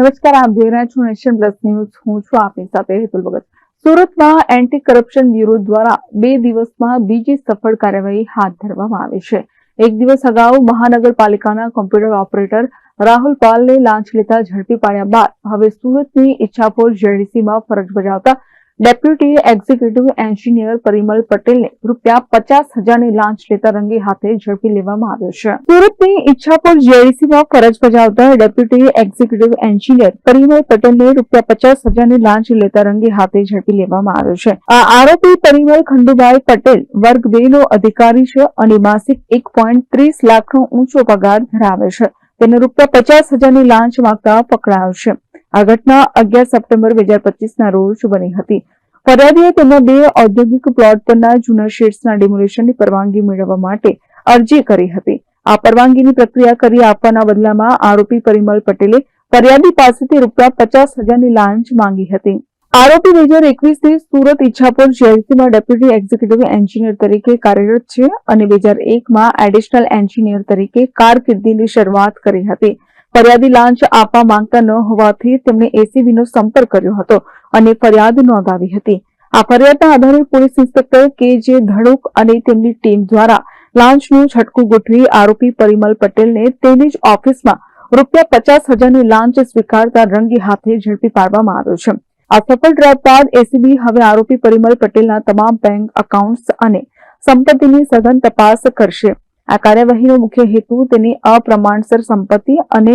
નમસ્કાર, આપ જોઈ રહ્યા છો નેશન પ્લસ ન્યૂઝ. હું છું આપની સાથે હેતુલ ભગત. સુરતમાં એન્ટી કરપ્શન બ્યુરો દ્વારા 2 દિવસમાં બીજી સફળ કાર્યવાહી હાથ ધરવામાં આવી છે. એક દિવસ અગાઉ મહાનગરપાલિકાના કોમ્પ્યુટર ઓપરેટર રાહુલ પાલને લાંચ લેતા ઝડપી પાડ્યા બાદ હવે સુરતની ઈચ્છાપુર જેડીસીમાં ફરજ બજાવતા ડેપ્યુટી એક્ઝિક્યુટિવ એન્જિનિયર પરિમલ પટેલને ₹50,000ની લાંચ લેતા રંગે હાથે ઝડપી લેવામાં આવ્યો છે. સુરતની ઈચ્છાપુર જેડીસીમાં ફરજ બજાવતા ડેપ્યુટી એક્ઝિક્યુટિવ એન્જિનિયર પરિમલ પટેલને ₹50,000ની લાંચ લેતા રંગે હાથે ઝડપી લેવામાં આવ્યો છે. આ આરોપી પરિમલ ખંડુભાઈ પટેલ વર્ગ 2 નો અધિકારી છે અને માસિક 1.30 લાખનો ઊંચો પગાર ધરાવે છે. તેને ₹50,000ની લાંચ માંગતા પકડાયો છે. આ ઘટના 11 સપ્ટેમ્બર 2025ના રોજ બની હતી. ફરિયાદીએ તેમના 2 ઔદ્યોગિક પ્લોટ પરના જૂના શેડ્સના ડિમોલિશનની પરવાનગી મેળવવા માટે અરજી કરી હતી. આ પરવાનગીની પ્રક્રિયા કરી આપવાના બદલામાં આરોપી પરિમલ પટેલે ફરિયાદી પાસેથી ₹50,000ની લાંચ માંગી હતી. આરોપી 2021થી સુરત ઈચ્છાપુર જેડીસીમાં ડેપ્યુટી એક્ઝિક્યુટિવ એન્જિનિયર તરીકે કાર્યરત છે અને 2001માં એડિશનલ એન્જિનિયર તરીકે કારકિર્દીની શરૂઆત કરી હતી. ફરિયાદી લાંચ આપવા માંગતા ન હોવાથી તેમણે એસીબીનો સંપર્ક કર્યો હતો અને ફરિયાદ નોંધાવી હતી. આ ફરિયાદના આધારે પોલીસ ઇન્સ્પેક્ટર કે.જે. ધડુક અને તેમની ટીમ દ્વારા લાંચનું છટકું ગોઠવી આરોપી પરિમલ પટેલને તેની જ ઓફિસમાં ₹50,000ની લાંચ સ્વીકારતા રંગે હાથે ઝડપી પાડવામાં આવ્યો છે. આ સફળ ટ્રેપ બાદ એસીબી હવે આરોપી પરિમલ પટેલના તમામ બેંક એકાઉન્ટ્સ અને સંપત્તિની સઘન તપાસ કરશે. આ કાર્યવાહીનો મુખ્ય હેતુ તેની અપ્રમાણસર સંપત્તિ અને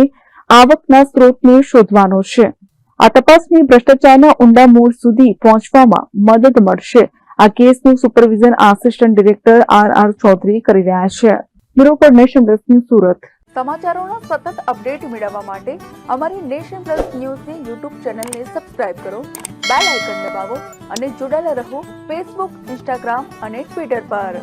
આવકના સ્ત્રોતને શોધવાનો છે. આ તપાસની ભ્રષ્ટાચારના ઊંડા મૂળ સુધી પહોંચવામાં મદદ મળશે. આ કેસનું supervision assistant director R.R. Chaudhari કરી રહ્યા છે. Bureau for Nation Plus News, Surat. સમાચારોના સતત અપડેટ મેળવવા માટે અમારી નેશન પ્લસ ન્યૂઝની યુટ્યુબ ચેનલને સબસ્ક્રાઇબ કરો, બેલ આઇકન દબાવો અને જોડાયેલા રહો ફેસબુક, ઇન્સ્ટાગ્રામ અને ટ્વિટર પર.